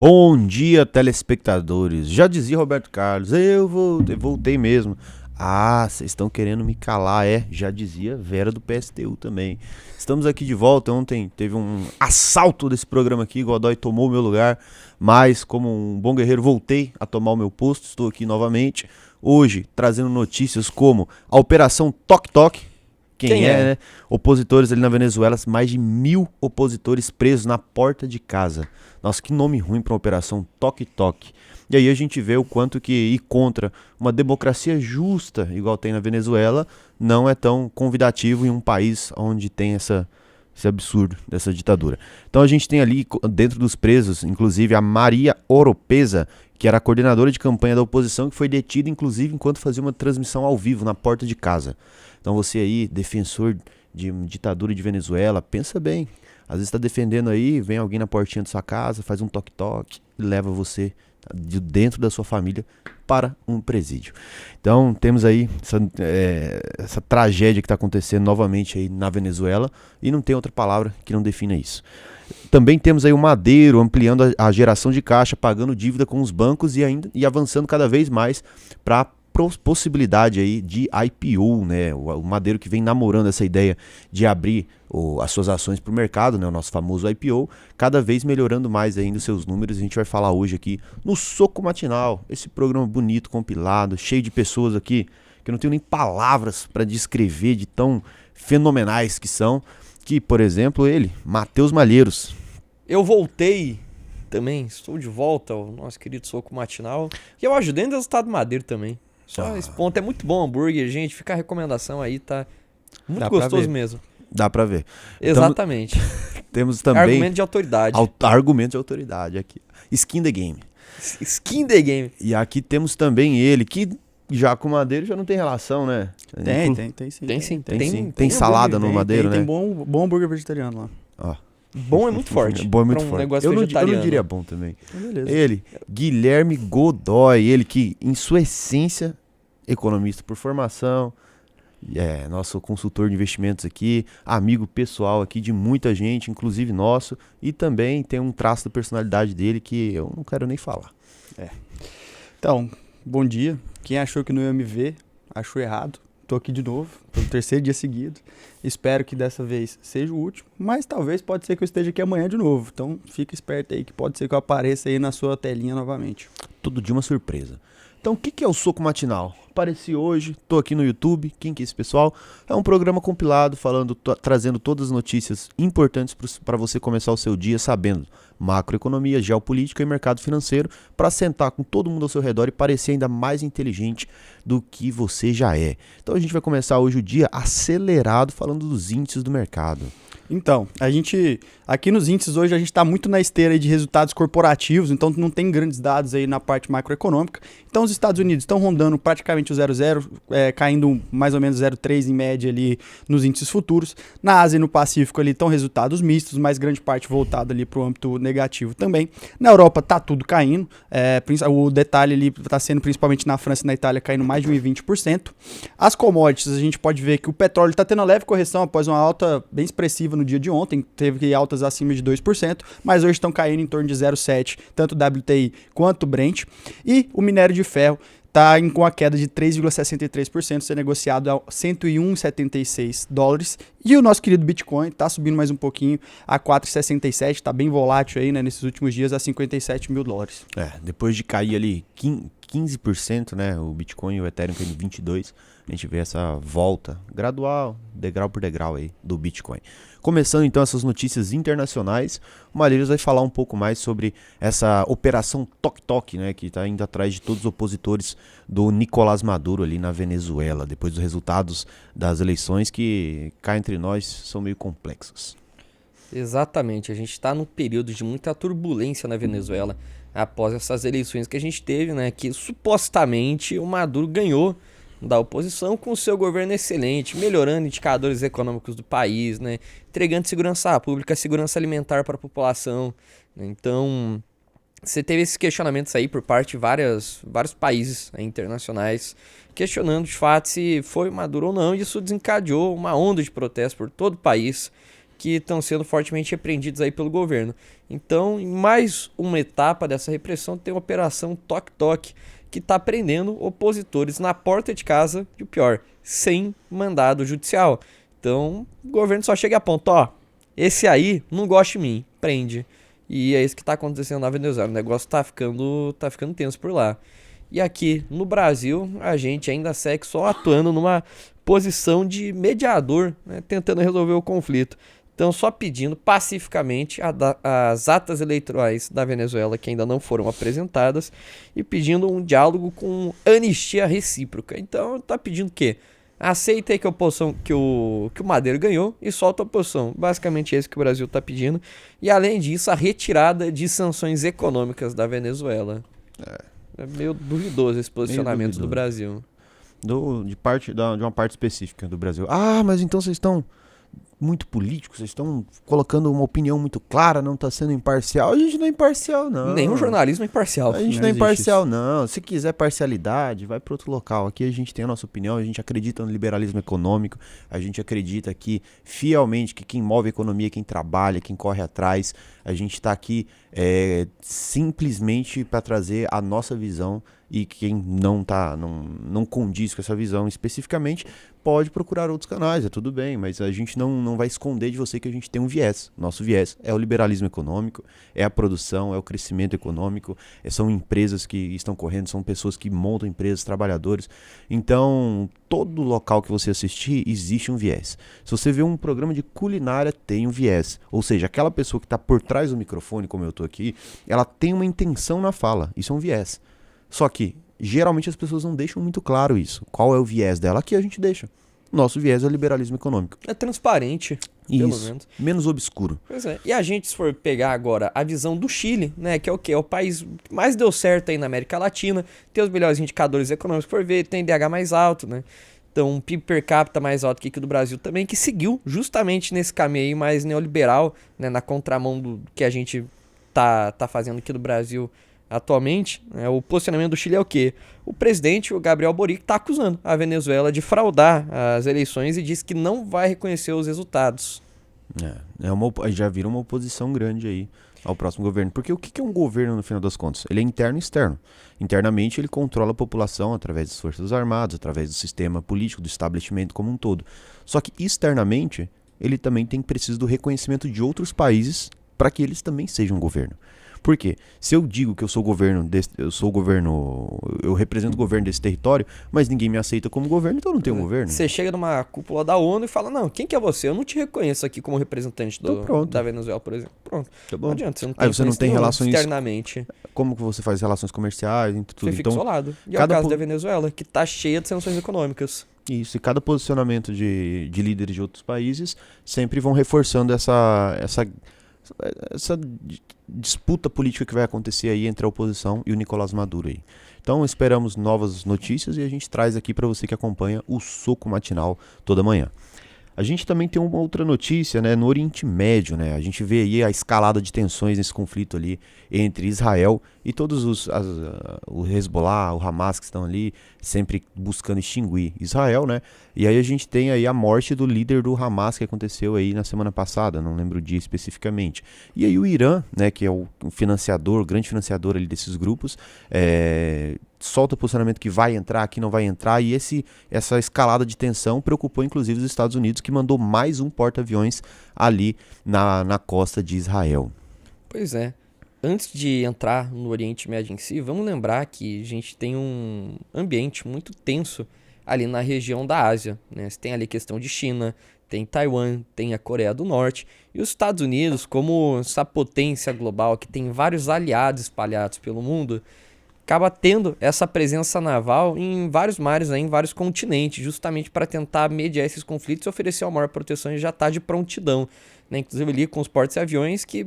Bom dia, telespectadores. Já dizia Roberto Carlos, eu voltei mesmo. Ah, vocês estão querendo me calar, é? Já dizia Vera do PSTU também. Estamos aqui de volta. Ontem teve um assalto desse programa aqui, Godoy tomou o meu lugar, mas como um bom guerreiro voltei a tomar o meu posto, estou aqui novamente. Hoje trazendo notícias como a Operação Tok Tok. Quem é, né? Opositores ali na Venezuela, mais de 1.000 opositores presos na porta de casa. Nossa, que nome ruim para uma operação Tok Tok. E aí a gente vê o quanto que ir contra uma democracia justa, igual tem na Venezuela, não é tão convidativo em um país onde tem esse absurdo dessa ditadura. Então a gente tem ali, dentro dos presos, inclusive a Maria Oropesa, que era a coordenadora de campanha da oposição, que foi detida, inclusive, enquanto fazia uma transmissão ao vivo na porta de casa. Então você aí, defensor de ditadura de Venezuela, pensa bem. Às vezes está defendendo aí, vem alguém na portinha da sua casa, faz um toque-toque e leva você de dentro da sua família para um presídio. Então temos aí essa tragédia que está acontecendo novamente aí na Venezuela e não tem outra palavra que não defina isso. Também temos aí o Madeiro ampliando a geração de caixa, pagando dívida com os bancos e avançando cada vez mais para possibilidade aí de IPO, né? O Madeiro que vem namorando essa ideia de abrir as suas ações para o mercado, né? O nosso famoso IPO, cada vez melhorando mais ainda os seus números. A gente vai falar hoje aqui no Soco Matinal, esse programa bonito, compilado, cheio de pessoas aqui que eu não tenho nem palavras para descrever de tão fenomenais que são, que, por exemplo, ele, Matheus Malheiros. Eu voltei também, estou de volta ao nosso querido Soco Matinal, e eu ajudei no resultado Madeiro também. Só esse ponto, é muito bom o hambúrguer, gente, fica a recomendação aí, tá muito gostoso mesmo. Dá pra ver. Exatamente. Temos também... Argumento de autoridade. Argumento de autoridade aqui. Skin the Game. Skin the Game. E aqui temos também ele, que já com o Madeiro já não tem relação, né? Tem sim. Tem salada no Madeiro, né? Tem bom hambúrguer vegetariano lá. Ó. Bom é muito forte. Bom é muito forte. Negócio eu vegetariano. não diria bom também. Beleza. Ele, Guilherme Godoy, ele que em sua essência, economista por formação, nosso consultor de investimentos aqui, amigo pessoal aqui de muita gente, inclusive nosso, e também tem um traço da personalidade dele que eu não quero nem falar. Então, bom dia. Quem achou que não ia me ver, achou errado. Tô aqui de novo, pelo terceiro dia seguido. Espero que dessa vez seja o último, mas talvez pode ser que eu esteja aqui amanhã de novo. Então, fica esperto aí que pode ser que eu apareça aí na sua telinha novamente. Todo dia uma surpresa. Então, o que é o Soco Matinal? Apareci hoje, tô aqui no YouTube. Quem que é esse pessoal? É um programa compilado, trazendo todas as notícias importantes para você começar o seu dia sabendo macroeconomia, geopolítica e mercado financeiro, para sentar com todo mundo ao seu redor e parecer ainda mais inteligente do que você já é. Então a gente vai começar hoje o dia acelerado falando dos índices do mercado. Então, aqui nos índices hoje a gente está muito na esteira aí de resultados corporativos, então não tem grandes dados aí na parte macroeconômica. Então os Estados Unidos estão rondando praticamente o 0,0, caindo mais ou menos 0,3 em média ali nos índices futuros. Na Ásia e no Pacífico ali estão resultados mistos, mas grande parte voltada ali para o âmbito negativo também. Na Europa tá tudo caindo, o detalhe ali está sendo principalmente na França e na Itália caindo mais de 1,20%. As commodities, a gente pode ver que o petróleo está tendo uma leve correção após uma alta bem expressiva no dia de ontem, teve altas acima de 2%, mas hoje estão caindo em torno de 0,7%, tanto o WTI quanto o Brent. E o minério de ferro está com a queda de 3,63%, sendo negociado a 101,76 dólares. E o nosso querido Bitcoin está subindo mais um pouquinho a 4,67, está bem volátil aí, né, nesses últimos dias a 57 mil dólares. Depois de cair ali 15%, né, o Bitcoin e o Ethereum caindo 22%, a gente vê essa volta gradual, degrau por degrau aí do Bitcoin. Começando então essas notícias internacionais, o Malheiros vai falar um pouco mais sobre essa operação Tok Tok, né, que está indo atrás de todos os opositores do Nicolás Maduro ali na Venezuela, depois dos resultados das eleições que, cá entre nós, são meio complexos. Exatamente, a gente está num período de muita turbulência na Venezuela após essas eleições que a gente teve, né, que supostamente o Maduro ganhou da oposição com o seu governo excelente, melhorando indicadores econômicos do país, né, entregando segurança pública, segurança alimentar para a população. Então, você teve esses questionamentos aí por parte de vários países internacionais, questionando de fato se foi Maduro ou não, e isso desencadeou uma onda de protesto por todo o país. que estão sendo fortemente repreendidos aí pelo governo. Então, em mais uma etapa dessa repressão, tem a Operação Toque Toque, que está prendendo opositores na porta de casa, e o pior, sem mandado judicial. Então, o governo só chega a ponto, ó, esse aí não gosta de mim, prende. E é isso que está acontecendo na Venezuela, o negócio tá ficando tenso por lá. E aqui no Brasil, a gente ainda segue só atuando numa posição de mediador, né, tentando resolver o conflito. Então, só pedindo pacificamente as atas eleitorais da Venezuela que ainda não foram apresentadas e pedindo um diálogo com anistia recíproca. Então, tá pedindo o quê? Aceita aí que a oposição, que o Maduro ganhou e solta a oposição. Basicamente é isso que o Brasil tá pedindo. E além disso, a retirada de sanções econômicas da Venezuela. É meio duvidoso esse posicionamento do Brasil. De uma parte específica do Brasil. Ah, mas então vocês estão muito políticos, vocês estão colocando uma opinião muito clara, não está sendo imparcial. A gente não é imparcial, não. Nenhum jornalismo é imparcial. A gente não é imparcial, não. Se quiser parcialidade, vai para outro local. Aqui a gente tem a nossa opinião, a gente acredita no liberalismo econômico, a gente acredita aqui fielmente que quem move a economia é quem trabalha, quem corre atrás. A gente está aqui simplesmente para trazer a nossa visão, e quem não condiz com essa visão especificamente pode procurar outros canais, é tudo bem, mas a gente não vai esconder de você que a gente tem um viés. Nosso viés é o liberalismo econômico, é a produção, é o crescimento econômico, são empresas que estão correndo, são pessoas que montam empresas, trabalhadores. Então, todo local que você assistir existe um viés. Se você vê um programa de culinária, tem um viés. Ou seja, aquela pessoa que está por trás do microfone, como eu estou aqui, ela tem uma intenção na fala, isso é um viés. Só que, geralmente as pessoas não deixam muito claro isso. Qual é o viés dela? Aqui a gente deixa. Nosso viés é o liberalismo econômico. É transparente, pelo menos. Menos obscuro. Pois é. E a gente, se for pegar agora a visão do Chile, né, que é o quê? É o país que mais deu certo aí na América Latina, tem os melhores indicadores econômicos, por ver, tem IDH mais alto, né? Então, um PIB per capita mais alto que o do Brasil também, que seguiu justamente nesse caminho aí mais neoliberal, né, na contramão do que a gente tá fazendo aqui do Brasil atualmente. O posicionamento do Chile é o quê? O presidente, o Gabriel Boric, está acusando a Venezuela de fraudar as eleições e diz que não vai reconhecer os resultados. Já vira uma oposição grande aí ao próximo governo. Porque o que é um governo no final das contas? Ele é interno e externo. Internamente ele controla a população através das forças armadas, através do sistema político, do estabelecimento como um todo. Só que externamente ele também precisa do reconhecimento de outros países para que eles também sejam um governo. Por quê? Se eu digo que eu represento o governo desse território, mas ninguém me aceita como governo, então eu não tenho um governo. Você chega numa cúpula da ONU e fala, não, quem que é você? Eu não te reconheço aqui como representante da Venezuela, por exemplo. Pronto. Tá bom. Não adianta, você não tem relações externamente. Como que você faz relações comerciais e tudo? Você fica isolado. E é o caso da Venezuela, que está cheia de sanções econômicas. Isso, e cada posicionamento de líderes de outros países sempre vão reforçando essa disputa política que vai acontecer aí entre a oposição e o Nicolás Maduro aí. Então esperamos novas notícias e a gente traz aqui para você que acompanha o Soco Matinal toda manhã. A gente também tem uma outra notícia, né, no Oriente Médio, né? A gente vê aí a escalada de tensões nesse conflito ali entre Israel e todos o Hezbollah, o Hamas que estão ali sempre buscando extinguir Israel, né? E aí a gente tem aí a morte do líder do Hamas que aconteceu aí na semana passada, não lembro o dia especificamente. E aí o Irã, né, que é o financiador, o grande financiador ali desses grupos, solta o posicionamento que vai entrar, que não vai entrar, e essa escalada de tensão preocupou inclusive os Estados Unidos, que mandou mais um porta-aviões ali na costa de Israel. Pois é. Antes de entrar no Oriente Médio em si, vamos lembrar que a gente tem um ambiente muito tenso ali na região da Ásia, né? Você tem ali questão de China, tem Taiwan, tem a Coreia do Norte, e os Estados Unidos, como essa potência global que tem vários aliados espalhados pelo mundo, acaba tendo essa presença naval em vários mares, né, em vários continentes, justamente para tentar mediar esses conflitos e oferecer uma maior proteção, e já está de prontidão, né, inclusive ali com os portos e aviões que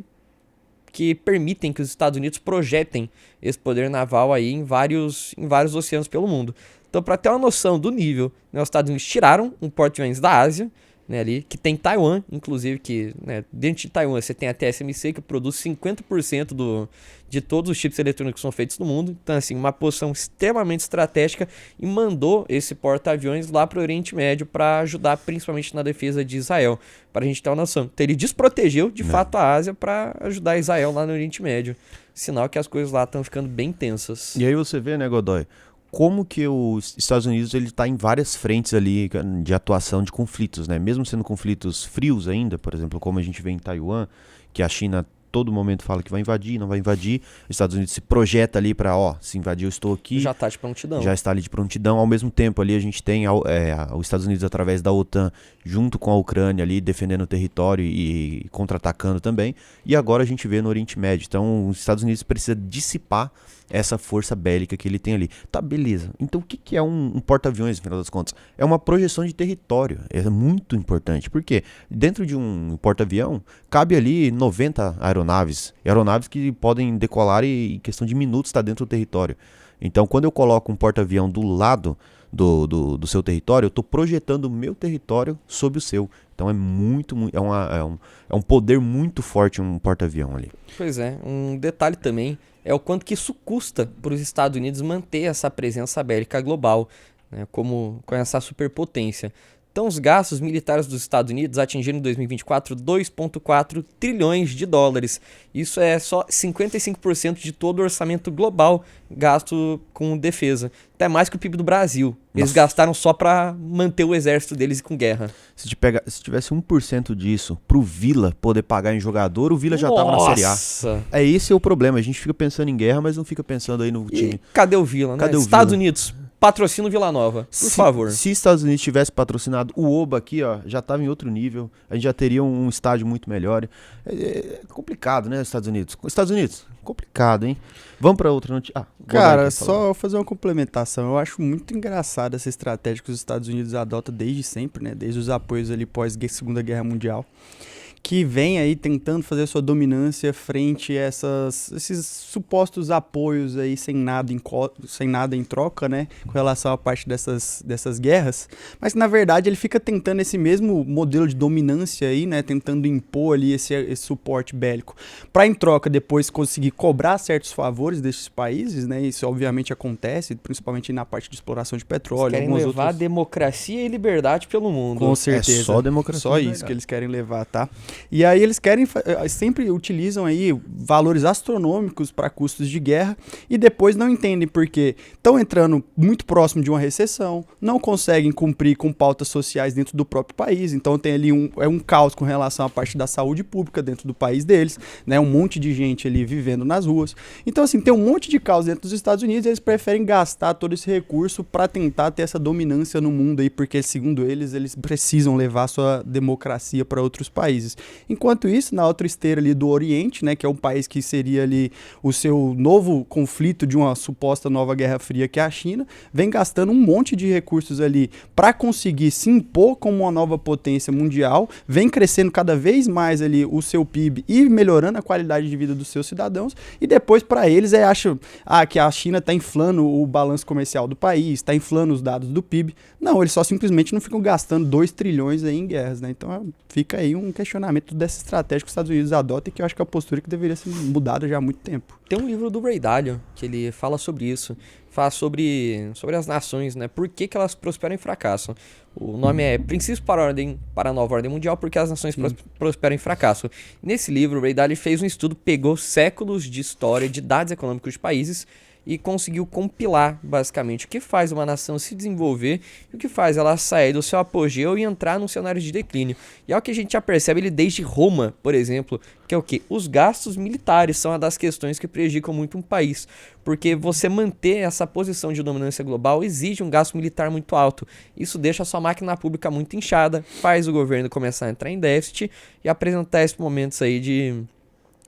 permitem que os Estados Unidos projetem esse poder naval aí em vários oceanos pelo mundo. Então, para ter uma noção do nível, né, os Estados Unidos tiraram um porta-aviões da Ásia, né, ali, que tem Taiwan, inclusive, que, né, dentro de Taiwan você tem a TSMC, que produz 50% de todos os chips eletrônicos que são feitos no mundo. Então, assim, uma posição extremamente estratégica, e mandou esse porta-aviões lá para o Oriente Médio para ajudar principalmente na defesa de Israel. Para a gente ter uma noção. Então, ele desprotegeu, de fato, a Ásia para ajudar Israel lá no Oriente Médio. Sinal que as coisas lá estão ficando bem tensas. E aí você vê, né, Godoy, como que os Estados Unidos ele está em várias frentes ali de atuação de conflitos, né? Mesmo sendo conflitos frios ainda, por exemplo, como a gente vê em Taiwan, que a China todo momento fala que vai invadir, não vai invadir, os Estados Unidos se projeta ali para, se invadir eu estou aqui. Já está de prontidão. Já está ali de prontidão. Ao mesmo tempo ali a gente tem os Estados Unidos através da OTAN junto com a Ucrânia ali defendendo o território e contra-atacando também. E agora a gente vê no Oriente Médio. Então os Estados Unidos precisa dissipar essa força bélica que ele tem ali. Tá, beleza. Então o que é um porta-aviões, no final das contas? É uma projeção de território. É muito importante. Por quê? Dentro de um porta-avião cabe ali 90 aeronaves que podem decolar e em questão de minutos está dentro do território. Então, quando eu coloco um porta-avião do lado do seu território, eu estou projetando o meu território sobre o seu. Então, é um poder muito forte um porta-avião ali. Pois é, um detalhe também é o quanto que isso custa para os Estados Unidos manter essa presença bélica global, né, com essa superpotência. Então, os gastos militares dos Estados Unidos atingiram em 2024 2,4 trilhões de dólares. Isso é só 55% de todo o orçamento global gasto com defesa. Até mais que o PIB do Brasil. Eles gastaram só para manter o exército deles com guerra. Se tivesse 1% disso pro Vila poder pagar em jogador, o Vila já tava na Série A. Nossa! Esse é o problema. A gente fica pensando em guerra, mas não fica pensando aí no time. E cadê o Vila, né? Cadê o Estados Vila? Unidos, patrocina o Vila Nova, por favor. Se Estados Unidos tivesse patrocinado o Oba aqui, já tava em outro nível. A gente já teria um estádio muito melhor. É complicado, né, Estados Unidos? Estados Unidos, complicado, hein? Vamos pra outra notícia. Cara, só fazer uma complementação. Eu acho muito engraçada essa estratégia que os Estados Unidos adotam desde sempre, né? Desde os apoios ali pós Segunda Guerra Mundial, que vem aí tentando fazer sua dominância frente a esses supostos apoios aí sem nada em troca, né, com relação à parte dessas guerras, mas na verdade ele fica tentando esse mesmo modelo de dominância aí, né, tentando impor ali esse suporte bélico, para em troca depois conseguir cobrar certos favores desses países, né, isso obviamente acontece, principalmente na parte de exploração de petróleo. Eles querem levar democracia e liberdade pelo mundo. Com certeza. É só democracia. Só isso que eles querem levar, tá? E aí eles sempre utilizam aí valores astronômicos para custos de guerra e depois não entendem porque estão entrando muito próximo de uma recessão, não conseguem cumprir com pautas sociais dentro do próprio país, então tem ali um caos com relação à parte da saúde pública dentro do país deles, né? Um monte de gente ali vivendo nas ruas. Então assim, tem um monte de caos dentro dos Estados Unidos e eles preferem gastar todo esse recurso para tentar ter essa dominância no mundo aí, porque segundo eles precisam levar sua democracia para outros países. Enquanto isso, na outra esteira ali do Oriente, né, que é um país que seria ali o seu novo conflito de uma suposta nova Guerra Fria, que é a China, vem gastando um monte de recursos ali para conseguir se impor como uma nova potência mundial, vem crescendo cada vez mais ali o seu PIB e melhorando a qualidade de vida dos seus cidadãos, e depois para eles acham que a China está inflando o balanço comercial do país, está inflando os dados do PIB. Não, eles só simplesmente não ficam gastando 2 trilhões aí em guerras, né? Então fica aí um questionamento dessa estratégia que os Estados Unidos adotam e que eu acho que é uma postura que deveria ser mudada já há muito tempo. Tem um livro do Ray Dalio que ele fala sobre isso, fala sobre as nações, né? Por que elas prosperam e fracassam. O nome é Princípios para a Nova Ordem Mundial, porque as nações prosperam e fracassam. Nesse livro, o Ray Dalio fez um estudo, pegou séculos de história, de dados econômicos de países e conseguiu compilar, basicamente, o que faz uma nação se desenvolver e o que faz ela sair do seu apogeu e entrar num cenário de declínio. E é o que a gente já percebe ele desde Roma, por exemplo, que é o quê? Os gastos militares são uma das questões que prejudicam muito um país, porque você manter essa posição de dominância global exige um gasto militar muito alto. Isso deixa a sua máquina pública muito inchada, faz o governo começar a entrar em déficit e apresentar esses momentos aí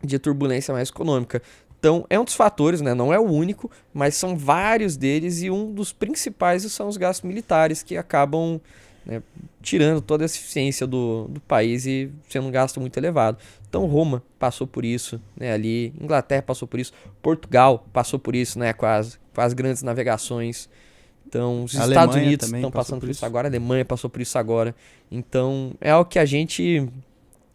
de turbulência mais econômica. Então, é um dos fatores, né? Não é o único, mas são vários deles e um dos principais são os gastos militares que acabam, né, tirando toda a eficiência do país e sendo um gasto muito elevado. Então, Roma passou por isso, né? Ali, Inglaterra passou por isso, Portugal passou por isso, né? Com as grandes navegações. Então, os A Estados Alemanha Unidos também estão passou passando por por isso isso. agora, a Alemanha passou por isso agora. Então, é algo que a gente...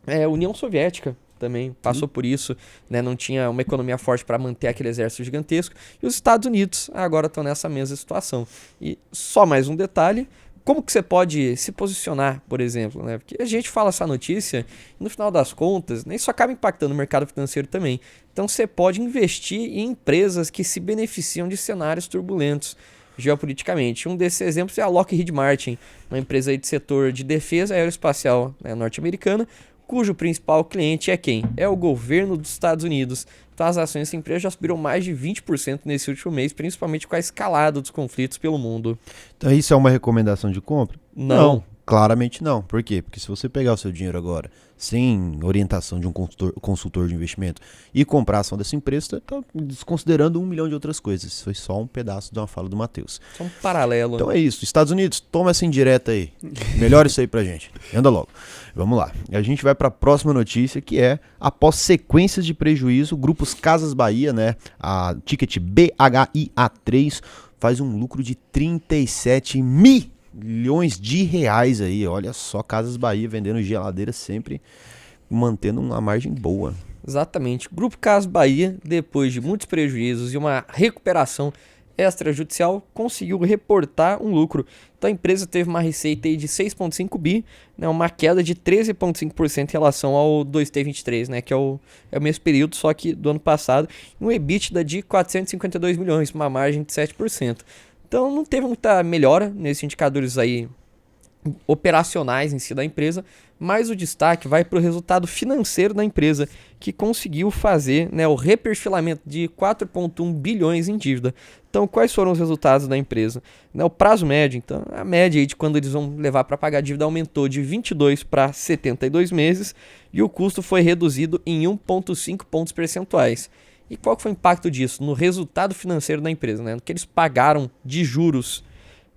a União Soviética também passou por isso, né? Não tinha uma economia forte para manter aquele exército gigantesco. E os Estados Unidos agora estão nessa mesma situação. E só mais um detalhe, como que você pode se posicionar, por exemplo, né? Porque a gente fala essa notícia e no final das contas, né, isso acaba impactando o mercado financeiro também. Então você pode investir em empresas que se beneficiam de cenários turbulentos geopoliticamente. Um desses exemplos é a Lockheed Martin, uma empresa aí de setor de defesa aeroespacial, né, norte-americana, cujo principal cliente é quem? É o governo dos Estados Unidos. Então as ações dessa empresa já subiram mais de 20% nesse último mês, principalmente com a escalada dos conflitos pelo mundo. Então isso é uma recomendação de compra? Não. Claramente não. Por quê? Porque se você pegar o seu dinheiro agora sem orientação de um consultor de investimento e comprar a ação dessa empresa, você está desconsiderando 1 milhão de outras coisas. Isso foi só um pedaço de uma fala do Matheus. Só um paralelo. Então é isso. Estados Unidos, toma essa indireta aí. Melhora isso aí pra gente. Anda logo. Vamos lá. A gente vai para a próxima notícia, que é, após sequências de prejuízo, grupos Casas Bahia, né, a ticket BHIA3, faz um lucro de 37 milhões de reais aí. Olha só, Casas Bahia vendendo geladeira, sempre mantendo uma margem boa. Exatamente. O Grupo Casas Bahia, depois de muitos prejuízos e uma recuperação extrajudicial, conseguiu reportar um lucro. Então a empresa teve uma receita aí de 6,5 bi, né, uma queda de 13,5% em relação ao 2T23, né, que é o mesmo período, só que do ano passado, e um EBITDA de 452 milhões, uma margem de 7%. Então não teve muita melhora nesses indicadores aí operacionais em si da empresa, mas o destaque vai para o resultado financeiro da empresa, que conseguiu fazer, né, o reperfilamento de 4,1 bilhões em dívida. Então, quais foram os resultados da empresa? Né, o prazo médio, então, a média aí de quando eles vão levar para pagar a dívida aumentou de 22 para 72 meses e o custo foi reduzido em 1,5 pontos percentuais. E qual que foi o impacto disso no resultado financeiro da empresa, né, no que eles pagaram de juros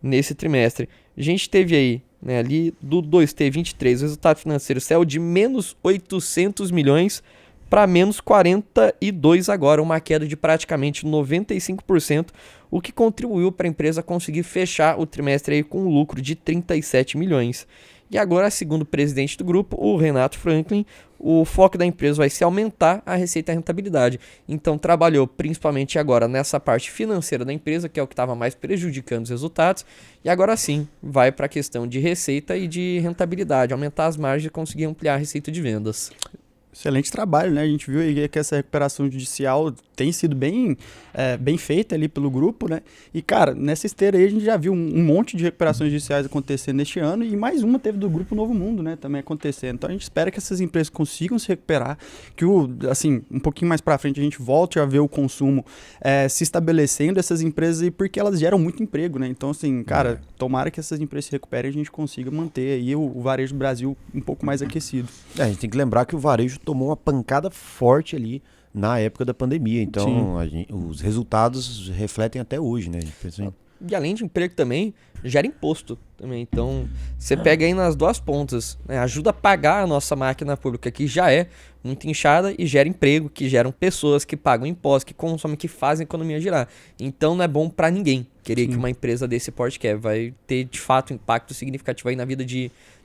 nesse trimestre? A gente teve aí, né, ali do 2T23, o resultado financeiro saiu de menos 800 milhões para menos 42 agora, uma queda de praticamente 95%, o que contribuiu para a empresa conseguir fechar o trimestre aí com um lucro de 37 milhões. E agora, segundo o presidente do grupo, o Renato Franklin, o foco da empresa vai ser aumentar a receita e a rentabilidade. Então trabalhou principalmente agora nessa parte financeira da empresa, que é o que estava mais prejudicando os resultados, e agora sim vai para a questão de receita e de rentabilidade, aumentar as margens e conseguir ampliar a receita de vendas. Excelente trabalho, né? A gente viu aí que essa recuperação judicial tem sido bem feita ali pelo grupo, né? E, cara, nessa esteira aí a gente já viu um monte de recuperações judiciais acontecendo neste ano e mais uma teve do Grupo Novo Mundo, né? Também acontecendo. Então a gente espera que essas empresas consigam se recuperar, que assim, um pouquinho mais pra frente a gente volte a ver o consumo se estabelecendo essas empresas aí, porque elas geram muito emprego, né? Então, assim, cara, tomara que essas empresas se recuperem e a gente consiga manter aí o varejo do Brasil um pouco mais aquecido. A gente tem que lembrar que o varejo tomou uma pancada forte ali na época da pandemia, então os resultados refletem até hoje, né? E além de emprego também, gera imposto também. Então, você pega aí nas duas pontas, né? Ajuda a pagar a nossa máquina pública, que já é muito inchada, e gera emprego, que geram pessoas que pagam impostos, que consomem, que fazem a economia girar. Então, não é bom para ninguém querer que uma empresa desse porte vai ter, de fato, um impacto significativo aí na vida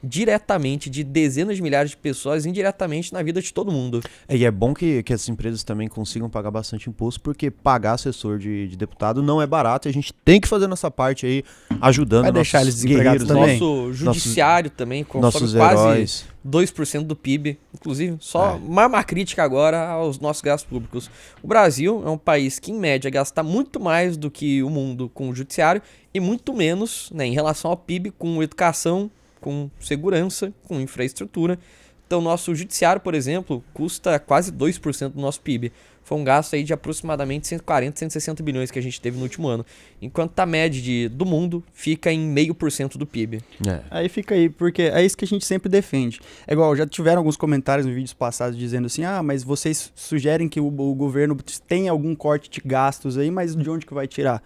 diretamente de dezenas de milhares de pessoas, indiretamente na vida de todo mundo. E é bom que essas empresas também consigam pagar bastante imposto, porque pagar assessor de deputado não é barato e a gente tem que fazer nossa parte aí, ajudando vai deixar eles desempregados também. Nosso judiciário também consome nossos quase heróis. 2% do PIB. Inclusive, só uma crítica agora aos nossos gastos públicos. O Brasil é um país que, em média, gasta muito mais do que o mundo com o judiciário e muito menos, né, em relação ao PIB com educação, com segurança, com infraestrutura. Então, nosso judiciário, por exemplo, custa quase 2% do nosso PIB. Foi um gasto aí de aproximadamente 140, 160 bilhões que a gente teve no último ano. Enquanto a média do mundo fica em 0,5% do PIB. Aí fica aí, porque é isso que a gente sempre defende. É igual, já tiveram alguns comentários em vídeos passados dizendo assim, mas vocês sugerem que o governo tem algum corte de gastos aí, mas de onde que vai tirar?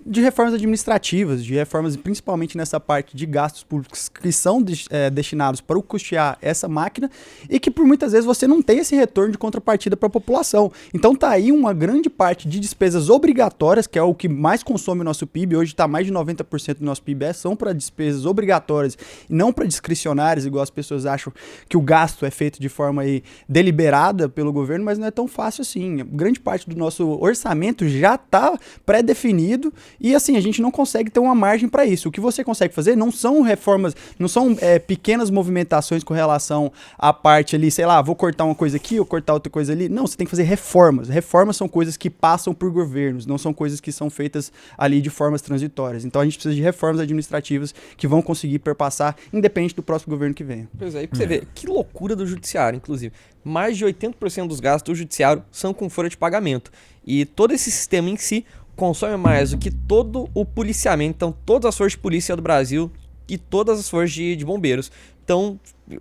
De reformas administrativas, de reformas principalmente nessa parte de gastos públicos que são destinados para custear essa máquina e que por muitas vezes você não tem esse retorno de contrapartida para a população. Então Então tá aí uma grande parte de despesas obrigatórias, que é o que mais consome o nosso PIB, hoje tá mais de 90% do nosso PIB são para despesas obrigatórias e não para discricionárias, igual as pessoas acham que o gasto é feito de forma aí deliberada pelo governo, mas não é tão fácil assim. Grande parte do nosso orçamento já está pré-definido e assim, a gente não consegue ter uma margem para isso. O que você consegue fazer não são reformas, não são pequenas movimentações com relação à parte ali, sei lá, vou cortar uma coisa aqui ou cortar outra coisa ali. Não, você tem que fazer reformas. Reformas são coisas que passam por governos, não são coisas que são feitas ali de formas transitórias. Então a gente precisa de reformas administrativas que vão conseguir perpassar, independente do próximo governo que venha. Pois é, e pra você ver, que loucura do judiciário, inclusive. Mais de 80% dos gastos do judiciário são com folha de pagamento. E todo esse sistema em si consome mais do que todo o policiamento, então todas as forças de polícia do Brasil e todas as forças de bombeiros. Então,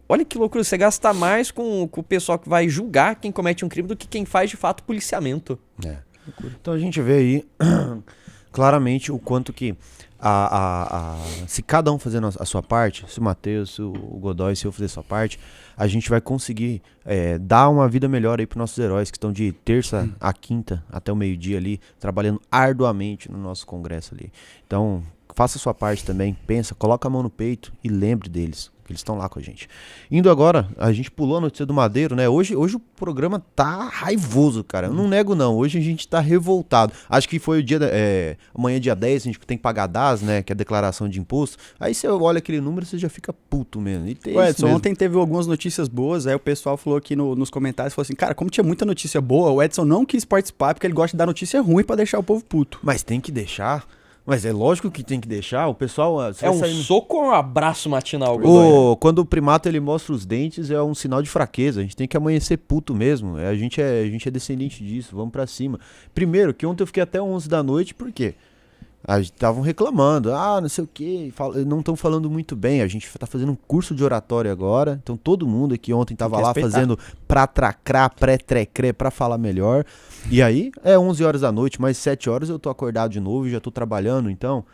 olha que loucura, você gasta mais com o pessoal que vai julgar quem comete um crime do que quem faz de fato policiamento. Então a gente vê aí claramente o quanto que se cada um fazendo a sua parte, se o Matheus, se o Godoy, se eu fizer a sua parte, a gente vai conseguir dar uma vida melhor aí para nossos heróis que estão de terça a quinta até o meio-dia ali, trabalhando arduamente no nosso congresso ali. Então, faça a sua parte também, pensa, coloca a mão no peito e lembre deles, que eles estão lá com a gente. Indo agora, a gente pulou a notícia do Madeiro, né? Hoje o programa tá raivoso, cara. Eu não nego, não. Hoje a gente tá revoltado. Acho que foi o dia, amanhã dia 10, a gente tem que pagar DAS, né? Que é a declaração de imposto. Aí você olha aquele número, você já fica puto mesmo. E Edson, ontem teve algumas notícias boas, aí o pessoal falou aqui nos comentários, falou assim, cara, como tinha muita notícia boa, o Edson não quis participar porque ele gosta de dar notícia ruim pra deixar o povo puto. Mas tem que deixar... Mas é lógico que tem que deixar, o pessoal... É um soco ou um abraço matinal, Godoy? Quando o primata ele mostra os dentes, é um sinal de fraqueza. A gente tem que amanhecer puto mesmo. A gente é descendente disso, vamos pra cima. Primeiro, que ontem eu fiquei até 11 da noite, por quê? Estavam reclamando, não sei o que, não estão falando muito bem. A gente tá fazendo um curso de oratória agora, então todo mundo aqui ontem tava lá fazendo pra tracrar, pré-trecré, pra falar melhor. E aí, 11 horas da noite, mais 7 horas eu tô acordado de novo e já tô trabalhando, então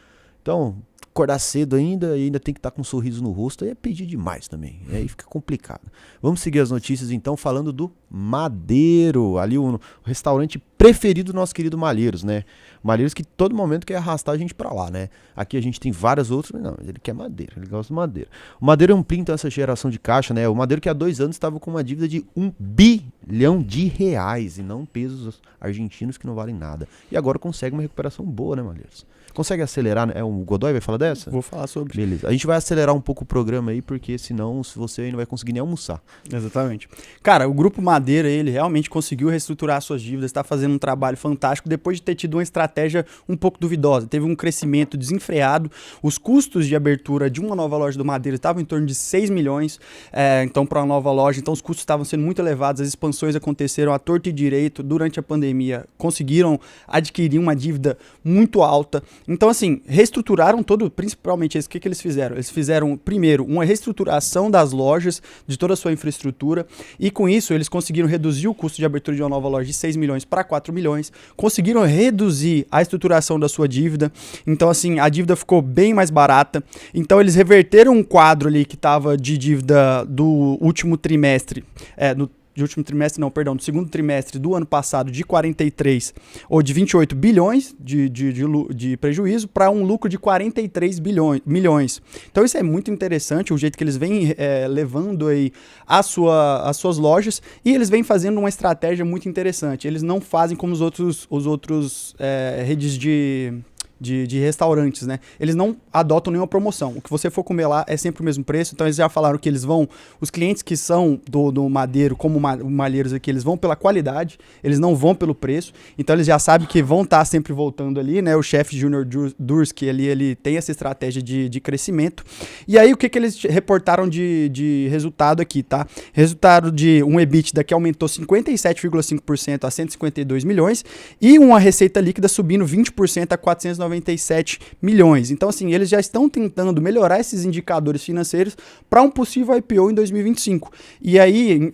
acordar cedo ainda e ainda tem que estar com um sorriso no rosto, aí é pedir demais também, aí fica complicado. Vamos seguir as notícias então, falando do Madeiro, ali o restaurante preferido do nosso querido Malheiros, né? Malheiros que todo momento quer arrastar a gente pra lá, né? Aqui a gente tem vários outros, mas não, ele quer Madeiro, ele gosta do Madeiro. O Madeiro amplia então essa geração de caixa, né? O Madeiro que há 2 anos estava com uma dívida de R$1 bilhão e não pesos argentinos que não valem nada. E agora consegue uma recuperação boa, né, Malheiros? Consegue acelerar, né? O Godoy vai falar dessa? Vou falar sobre. Beleza. A gente vai acelerar um pouco o programa aí, porque senão você não vai conseguir nem almoçar. Exatamente. Cara, o Grupo Madeira, ele realmente conseguiu reestruturar suas dívidas, está fazendo um trabalho fantástico depois de ter tido uma estratégia um pouco duvidosa. Teve um crescimento desenfreado, os custos de abertura de uma nova loja do Madeira estavam em torno de 6 milhões, então para uma nova loja, então os custos estavam sendo muito elevados, as expansões aconteceram à torta e direito durante a pandemia, conseguiram adquirir uma dívida muito alta. Então, assim, reestruturaram todo, principalmente isso. O que eles fizeram? Eles fizeram, primeiro, uma reestruturação das lojas, de toda a sua infraestrutura, e com isso eles conseguiram reduzir o custo de abertura de uma nova loja de 6 milhões para 4 milhões, conseguiram reduzir a estruturação da sua dívida, então, assim, a dívida ficou bem mais barata. Então, eles reverteram um quadro ali que estava de dívida do último trimestre, do segundo trimestre do ano passado, de 43 ou de 28 bilhões de prejuízo para um lucro de 43 milhões. Então isso é muito interessante, o jeito que eles vêm levando aí as suas lojas, e eles vêm fazendo uma estratégia muito interessante. Eles não fazem como os outros redes de restaurantes, né? Eles não adotam nenhuma promoção. O que você for comer lá é sempre o mesmo preço. Então eles já falaram que eles vão... Os clientes que são do Madeiro, como o Malheiros aqui, eles vão pela qualidade, eles não vão pelo preço. Então eles já sabem que vão estar sempre voltando ali, né? O chefe Júnior Durski, ele tem essa estratégia de crescimento. E aí o que eles reportaram de resultado aqui, tá? Resultado de um EBITDA que aumentou 57,5% a 152 milhões e uma receita líquida subindo 20% a 497 milhões. Então, assim, eles já estão tentando melhorar esses indicadores financeiros para um possível IPO em 2025. E aí,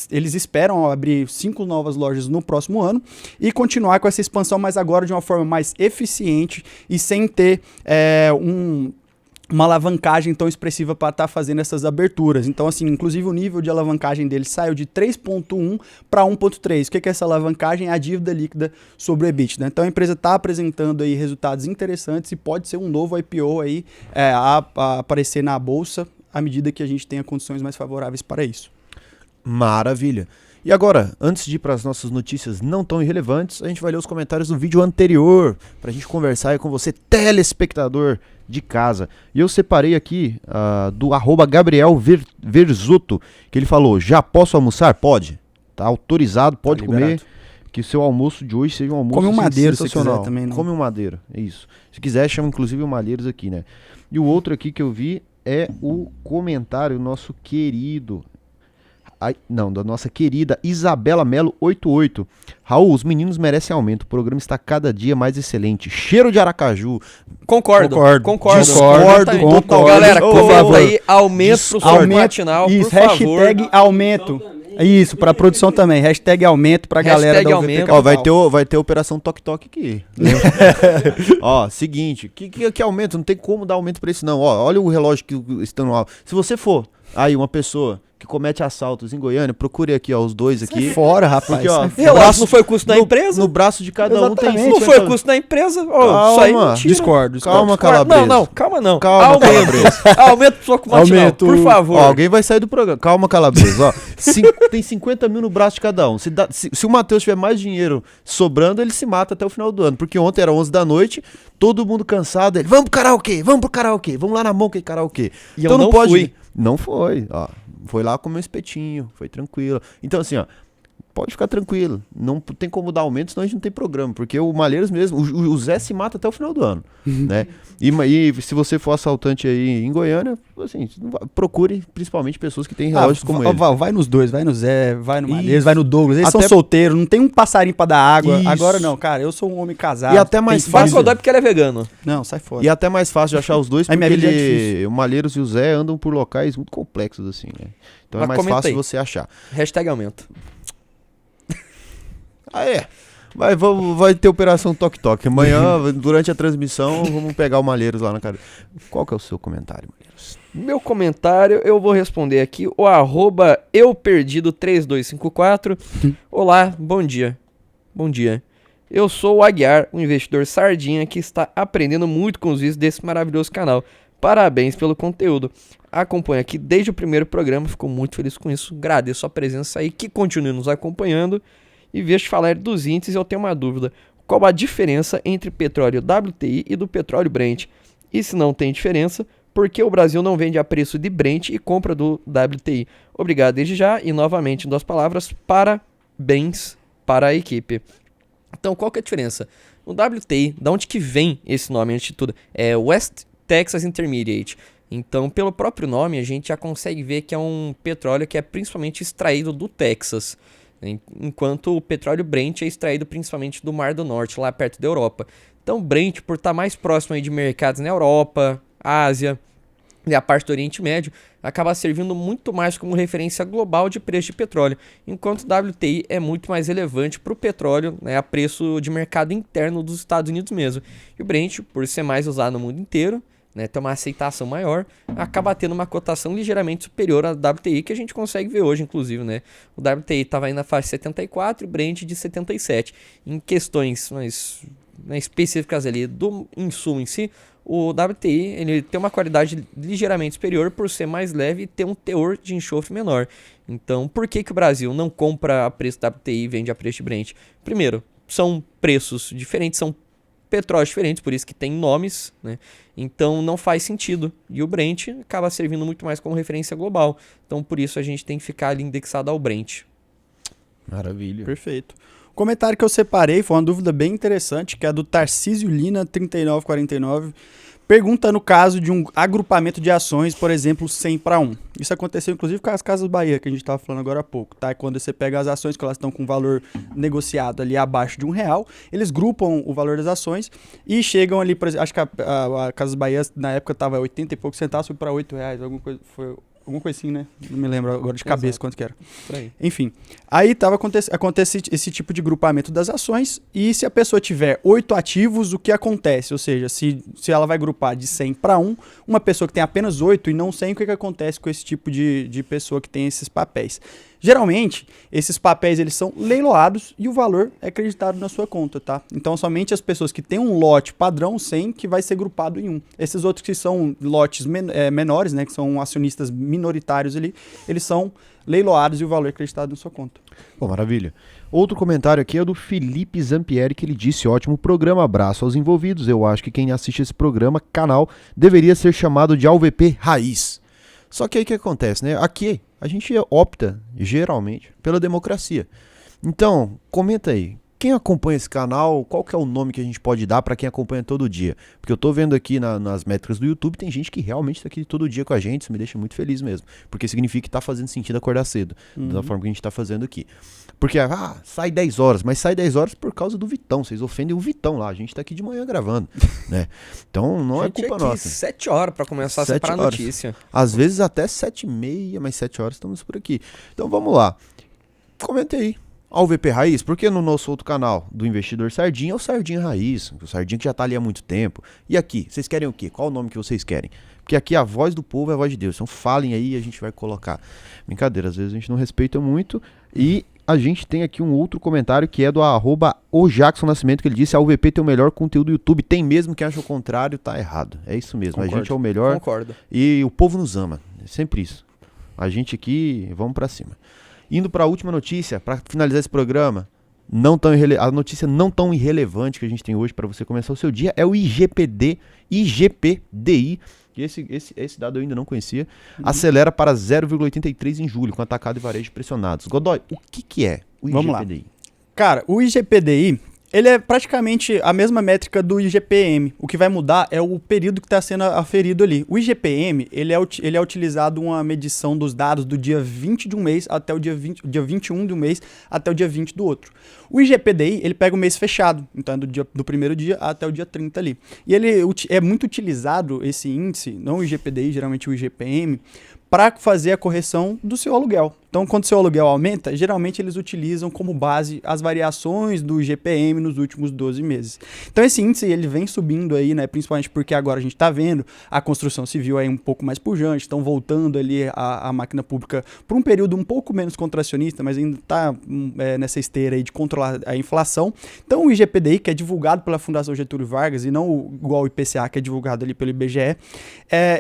eles esperam abrir 5 novas lojas no próximo ano e continuar com essa expansão, mas agora de uma forma mais eficiente e sem ter uma alavancagem tão expressiva para estar fazendo essas aberturas. Então, assim, inclusive o nível de alavancagem dele saiu de 3,1 para 1,3. O que é essa alavancagem? É a dívida líquida sobre o EBITDA. Então, a empresa está apresentando aí resultados interessantes e pode ser um novo IPO aí a aparecer na bolsa à medida que a gente tenha condições mais favoráveis para isso. Maravilha. E agora, antes de ir para as nossas notícias não tão irrelevantes, a gente vai ler os comentários do vídeo anterior, para a gente conversar aí com você, telespectador de casa. E eu separei aqui do @Gabriel Verzuto, que ele falou, já posso almoçar? Pode. Tá autorizado, pode comer. Que o seu almoço de hoje seja um almoço come um madeiro, sensacional. Se quiser também, não. Come um madeiro, é isso. Se quiser, chama inclusive o Malheiros aqui, né? E o outro aqui que eu vi é o comentário nosso querido... da nossa querida Isabela Melo 88. Raul, os meninos merecem aumento. O programa está cada dia mais excelente. Cheiro de Aracaju. Concordo. Total. Galera, Por comenta favor. aí, aumento pro som matinal, isso, por favor. hashtag aumento. Isso, pra produção também. Hashtag aumento pra galera da UVP aumento. Capital. Ó, vai ter operação toque-toque aqui. Ó, seguinte, que aumento? Não tem como dar aumento pra isso não. Ó, olha o relógio que estão lá. Se você for aí uma pessoa que comete assaltos em Goiânia, procure aqui, ó, os dois aqui. Fora, rapaz. Porque, ó, Relaxa, não foi custo da empresa? No braço de cada um tem Exatamente. Não foi custo da empresa? Ó, isso aí Calma. mentira. Discordo. Calma, Calabresa. Não, calma não. Calma, Aumento. Calabresa. Aumento pro soco matinal, Aumento. por favor. Ó, alguém vai sair do programa. Calma, Calabresa. Ó, tem 50 mil no braço de cada um. Se o Matheus tiver mais dinheiro sobrando, ele se mata até o final do ano. Porque ontem era 11 da noite, todo mundo cansado. Ele, vamos pro karaokê, vamos lá na Monkey Karaokê. E eu não pode. fui. Não foi, ó. Foi lá comer um espetinho, foi tranquilo. Então, assim, ó, pode ficar tranquilo. Não tem como dar aumento, senão a gente não tem programa. Porque o Malheiros mesmo, o Zé se mata até o final do ano, né? E se você for assaltante aí em Goiânia, assim, procure principalmente pessoas que têm relógios como ele. Vai nos dois, vai no Zé, vai no Malheiros, Isso. vai no Douglas. Eles Até- são solteiros, não tem um passarinho pra dar água. Isso. Agora não, cara, eu sou um homem casado. E até mais tem Faz fácil. filho. Godoy porque ele é vegano. Não, sai fora. E até mais fácil de achar os dois, Aí porque minha vida é difícil. o Malheiros e o Zé andam por locais muito complexos, assim, né? Então Mas é mais comenta fácil aí. você achar. Hashtag aumento. Vai ter operação toque-toque. Amanhã, durante a transmissão, vamos pegar o Malheiros lá na cara. Qual que é o seu comentário, Malheiros? Meu comentário, eu vou responder aqui, o @euperdido3254. Olá, bom dia. Bom dia. Eu sou o Aguiar, um investidor sardinha que está aprendendo muito com os vídeos desse maravilhoso canal. Parabéns pelo conteúdo. Acompanho aqui desde o primeiro programa, fico muito feliz com isso. Agradeço a presença aí, que continue nos acompanhando. E vejo falar dos índices, eu tenho uma dúvida. Qual a diferença entre petróleo WTI e do petróleo Brent? E se não tem diferença, por que o Brasil não vende a preço de Brent e compra do WTI? Obrigado desde já e novamente em 2 palavras, parabéns para a equipe. Então qual que é a diferença? No WTI, da onde que vem esse nome antes de tudo? É West Texas Intermediate. Então pelo próprio nome a gente já consegue ver que é um petróleo que é principalmente extraído do Texas. Enquanto o petróleo Brent é extraído principalmente do Mar do Norte, lá perto da Europa. Então Brent, por estar mais próximo aí de mercados na Europa, Ásia e a parte do Oriente Médio, acaba servindo muito mais como referência global de preço de petróleo, enquanto o WTI é muito mais relevante para o petróleo, né, a preço de mercado interno dos Estados Unidos mesmo. E o Brent, por ser mais usado no mundo inteiro, né, ter uma aceitação maior, acaba tendo uma cotação ligeiramente superior ao WTI, que a gente consegue ver hoje, inclusive, né? O WTI estava aí na faixa 74 e o Brent de 77. Em questões mais específicas ali do insumo em si, o WTI ele tem uma qualidade ligeiramente superior por ser mais leve e ter um teor de enxofre menor. Então, por que o Brasil não compra a preço WTI e vende a preço de Brent? Primeiro, são preços diferentes, são petróleos diferentes, por isso que tem nomes, né? Então não faz sentido. E o Brent acaba servindo muito mais como referência global. Então por isso a gente tem que ficar ali indexado ao Brent. Maravilha. Perfeito. O comentário que eu separei foi uma dúvida bem interessante, que é do Tarcísio Lina, 3949. Pergunta no caso de um agrupamento de ações, por exemplo, 100-1. Isso aconteceu inclusive com as Casas Bahia, que a gente estava falando agora há pouco, tá? Quando você pega as ações que elas estão com valor negociado ali abaixo de R$1, eles grupam o valor das ações e chegam ali, por exemplo, acho que a Casas Bahia na época estava 80 e poucos centavos, foi para R$8, alguma coisa, foi Alguma coisa assim, né? Não me lembro agora de cabeça Exato. quanto que era. Por aí. Enfim, aí acontece esse tipo de grupamento das ações, e se a pessoa tiver 8 ativos, o que acontece? Ou seja, se ela vai grupar de 100 para 1, uma pessoa que tem apenas 8 e não 100, o que acontece com esse tipo de pessoa que tem esses papéis? Geralmente, esses papéis eles são leiloados e o valor é acreditado na sua conta, tá? Então, somente as pessoas que têm um lote padrão 100 que vai ser grupado em um. Esses outros que são lotes menores, né, que são acionistas minoritários ali, eles são leiloados e o valor é acreditado na sua conta. Pô, maravilha. Outro comentário aqui é do Felipe Zampieri, que ele disse: ótimo programa, abraço aos envolvidos. Eu acho que quem assiste esse programa, canal, deveria ser chamado de AUVP Raiz. Só que aí o que acontece, né? Aqui a gente opta, geralmente, pela democracia. Então, comenta aí. Quem acompanha esse canal, qual que é o nome que a gente pode dar para quem acompanha todo dia? Porque eu tô vendo aqui nas métricas do YouTube, tem gente que realmente tá aqui todo dia com a gente, isso me deixa muito feliz mesmo. Porque significa que tá fazendo sentido acordar cedo, da forma que a gente tá fazendo aqui. Porque, sai 10 horas, mas sai 10 horas por causa do Vitão, vocês ofendem o Vitão lá, a gente tá aqui de manhã gravando, né? Então não é culpa nossa. 7 horas pra começar a separar a notícia. Às vezes até 7h30, mas 7 horas estamos por aqui. Então vamos lá, comenta aí. AUVP Raiz, porque no nosso outro canal do Investidor Sardinha é o Sardinha Raiz, o Sardinha que já tá ali há muito tempo. E aqui, vocês querem o quê? Qual o nome que vocês querem? Porque aqui a voz do povo é a voz de Deus, então falem aí e a gente vai colocar. Brincadeira, às vezes a gente não respeita muito. E a gente tem aqui um outro comentário que é do @ojacksonnascimento, que ele disse: a AUVP tem o melhor conteúdo do YouTube. Tem mesmo quem acha o contrário, tá errado. É isso mesmo, Concordo. a gente é o melhor. Concordo. E o povo nos ama, é sempre isso. A gente aqui, vamos pra cima. Indo para a última notícia, para finalizar esse programa, a notícia não tão irrelevante que a gente tem hoje para você começar o seu dia é o IGPDI, e esse dado eu ainda não conhecia, acelera para 0,83 em julho, com atacado e varejo pressionados. Godoy, o que é o IGPDI? Vamos lá. Cara, o IGPDI, ele é praticamente a mesma métrica do IGPM. O que vai mudar é o período que está sendo aferido ali. O IGPM, ele é utilizado uma medição dos dados do dia 20 de um mês até o dia 21 de um mês até o dia 20 do outro. O IGPDI, ele pega o mês fechado, então é do primeiro dia até o dia 30 ali. E ele é muito utilizado, esse índice, não o IGPDI, geralmente o IGPM, para fazer a correção do seu aluguel. Então, quando o seu aluguel aumenta, geralmente eles utilizam como base as variações do IGPM nos últimos 12 meses. Então, esse índice ele vem subindo aí, né, principalmente porque agora a gente está vendo a construção civil aí um pouco mais pujante, estão voltando ali a máquina pública por um período um pouco menos contracionista, mas ainda está nessa esteira aí de controlar a inflação. Então, o IGPDI, que é divulgado pela Fundação Getúlio Vargas e não igual o IPCA, que é divulgado ali pelo IBGE,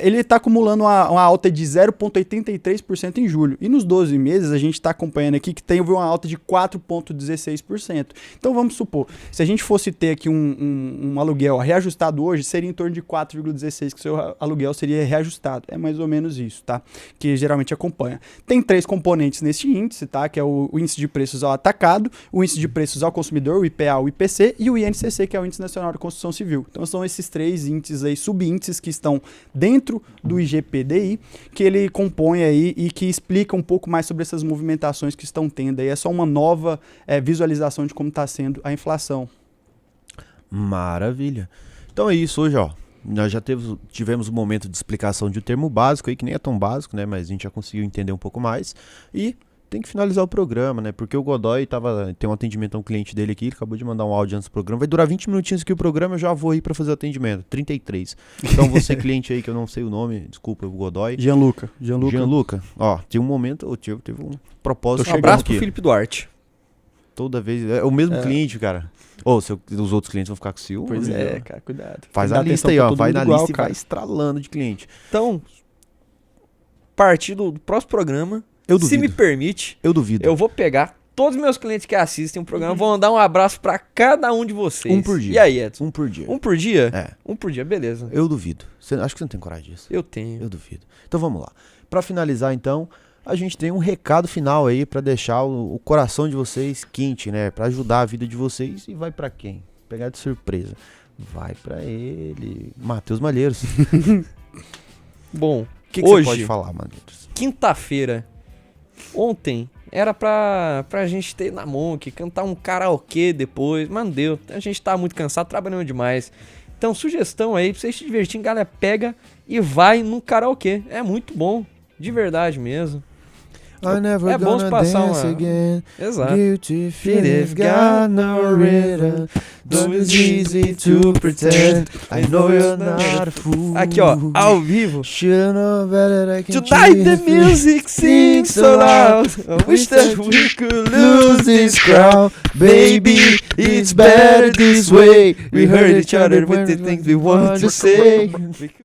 ele está acumulando uma alta de 0,83% em julho. E nos 12 meses, a gente está acompanhando aqui que teve uma alta de 4,16%. Então, vamos supor, se a gente fosse ter aqui um aluguel reajustado hoje, seria em torno de 4,16% que o seu aluguel seria reajustado. É mais ou menos isso, tá? Que geralmente acompanha. Tem 3 componentes nesse índice, tá? Que é o índice de preços ao atacado, o índice de preços ao consumidor, o IPA, o IPC, e o INCC, que é o Índice Nacional de Construção Civil. Então, são esses 3 índices aí, subíndices, que estão dentro do IGPDI, que ele compõe aí e que explica um pouco mais sobre essas movimentações que estão tendo aí. É só uma nova visualização de como está sendo a inflação. Maravilha. Então é isso hoje, ó. Nós já tivemos um momento de explicação de um termo básico aí, que nem é tão básico, né? Mas a gente já conseguiu entender um pouco mais. E tem que finalizar o programa, né? Porque o Godoy tem um atendimento a um cliente dele aqui, ele acabou de mandar um áudio antes do programa. Vai durar 20 minutinhos aqui o programa, eu já vou ir pra fazer o atendimento. 33. Então você, cliente aí, que eu não sei o nome, desculpa, o Godoy. Gianluca. Ó, tinha um momento, teve um propósito. Um abraço pro Felipe Duarte. Toda vez, é o mesmo cliente, cara. Os outros clientes vão ficar com ciúme. Pois né? Cara, cuidado. Faz a lista aí, ó. Vai na lista e vai estralando de cliente. Então, partir do próximo programa, eu duvido. Se me permite, eu duvido. Eu vou pegar todos os meus clientes que assistem o programa, vou mandar um abraço pra cada um de vocês. Um por dia. E aí, Edson? Um por dia. Um por dia? É. Um por dia, beleza. Eu duvido. Acho que você não tem coragem disso. Eu tenho. Eu duvido. Então vamos lá. Pra finalizar, então, a gente tem um recado final aí pra deixar o coração de vocês quente, né? Pra ajudar a vida de vocês. E vai pra quem? Pegar de surpresa. Vai pra ele, Matheus Malheiros. Bom, o que hoje, você pode falar, Malheiros? Quinta-feira. Ontem era pra gente ter na Monk, cantar um karaokê depois, mas não deu. A gente tá muito cansado, trabalhando demais. Então, sugestão aí pra vocês se divertirem, galera, pega e vai num karaokê. É muito bom. De verdade mesmo. I never É bom gonna passar dance uma- again. Exato. Guilty feet have got no rhythm. Though it's easy to pretend. I know you're not a fool. Aqui, ó, ao vivo. Should know better I can Tonight the choose. music sings so loud. I wish that we could lose this crowd. Baby, it's better this way. We heard each other with the things we want to say.